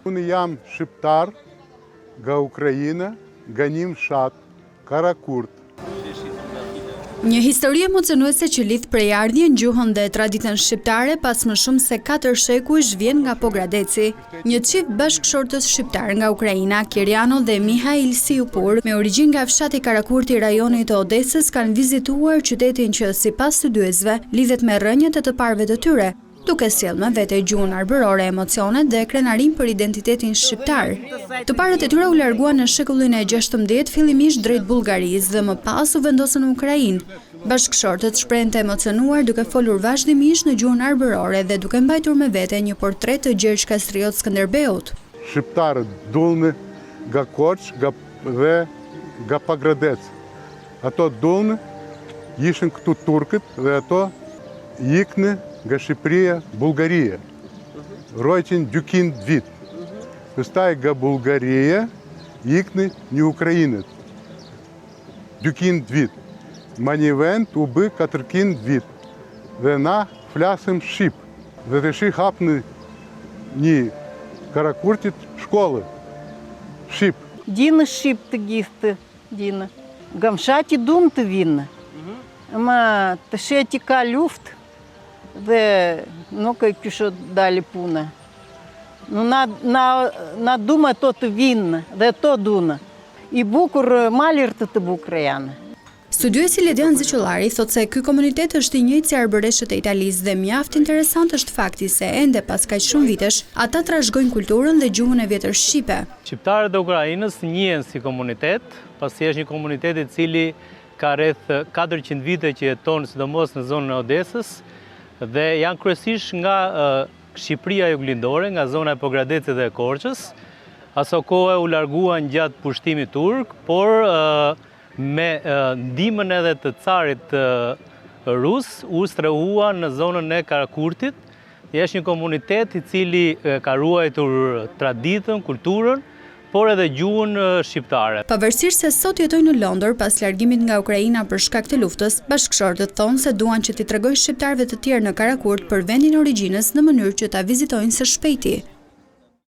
Unë jam shqiptar nga Ukrajina, nga një fshat, Karakurt. Një histori emocionuese që lidh prejardhjen, gjuhën dhe traditën shqiptare pas më shumë se 4 shekuj vjen nga Pogradeci. Një çift bashkëshortës shqiptar nga Ukraina, Kiriano dhe Mihail Siupur, me origjinë nga fshati Karakurti i rajonit të Odesës, kanë vizituar qytetin që sipas studiuesve lidhet me rrënjët e të parëve të tyre, duke sjellë me vete gjuhën arbërore, emocionet dhe krenarim për identitetin shqiptar. Të parët e tyre u larguan në shekullin e 16 fillimisht drejt Bullgarisë dhe më pas u vendosën në Ukrainë. Bashkëshortët shprehen të emocionuar duke folur vazhdimisht në gjuhën arbërore dhe duke mbajtur me vete një portret të Gjergj Kastriot Skënderbeut. Shqiptarët dulnë nga Korç dhe nga Pagradec. Ato dulnë ishin këtu turkët dhe ato iknë nga Shqipëria, Bullgaria. Rojqin 200 vit. Pastaj nga Bullgaria iknë një Ukrainët. 200 vit. Ma një vend u bë 400 vit. Dhe na flasim Shqip. Dhe të shi hapnë një Karakurtit shkollë. Shqip. Dinë Shqip të gjithë, dinë. Nga mshati dunë të vinë. Ma të sheti ka luftë. Dhe nuk e kështë dali puna. Na dume to të vinë dhe to dunë. I bukur malirtë të bukur janë. Studiuesi Ledian Ziqëllari thot se ky komunitet është i njëjtë si arbëreshët e Italisë dhe mjaft interesant është fakti se ende pas kaq shumë vitesh ata trashëgojnë kulturën dhe gjuhën e vjetër shqipe. Shqiptarët e Ukrainës njihen si komunitet, pasi është një komunitet i cili ka rreth 400 vite që jeton sidomos në zonën e Odesës dhe janë kryesisht nga Shqipëria juglindore, nga zona e Pogradecit dhe e Korçës. Aso kohë u larguan gjatë pushtimit turk, por me ndihmën edhe të carit rus u strehuan në zonën e Karakurtit. Është një komunitet i cili ka ruajtur traditën, kulturën, por edhe gjuhën shqiptare. Pavarësisht se sot jetojnë në Londër pas largimit nga Ukraina për shkak të luftës, bashkëshortët thonë se duan që t'i tregojnë shqiptarëve të tjerë në Karakurt për vendin e origjinës në mënyrë që ta vizitojnë së shpejti.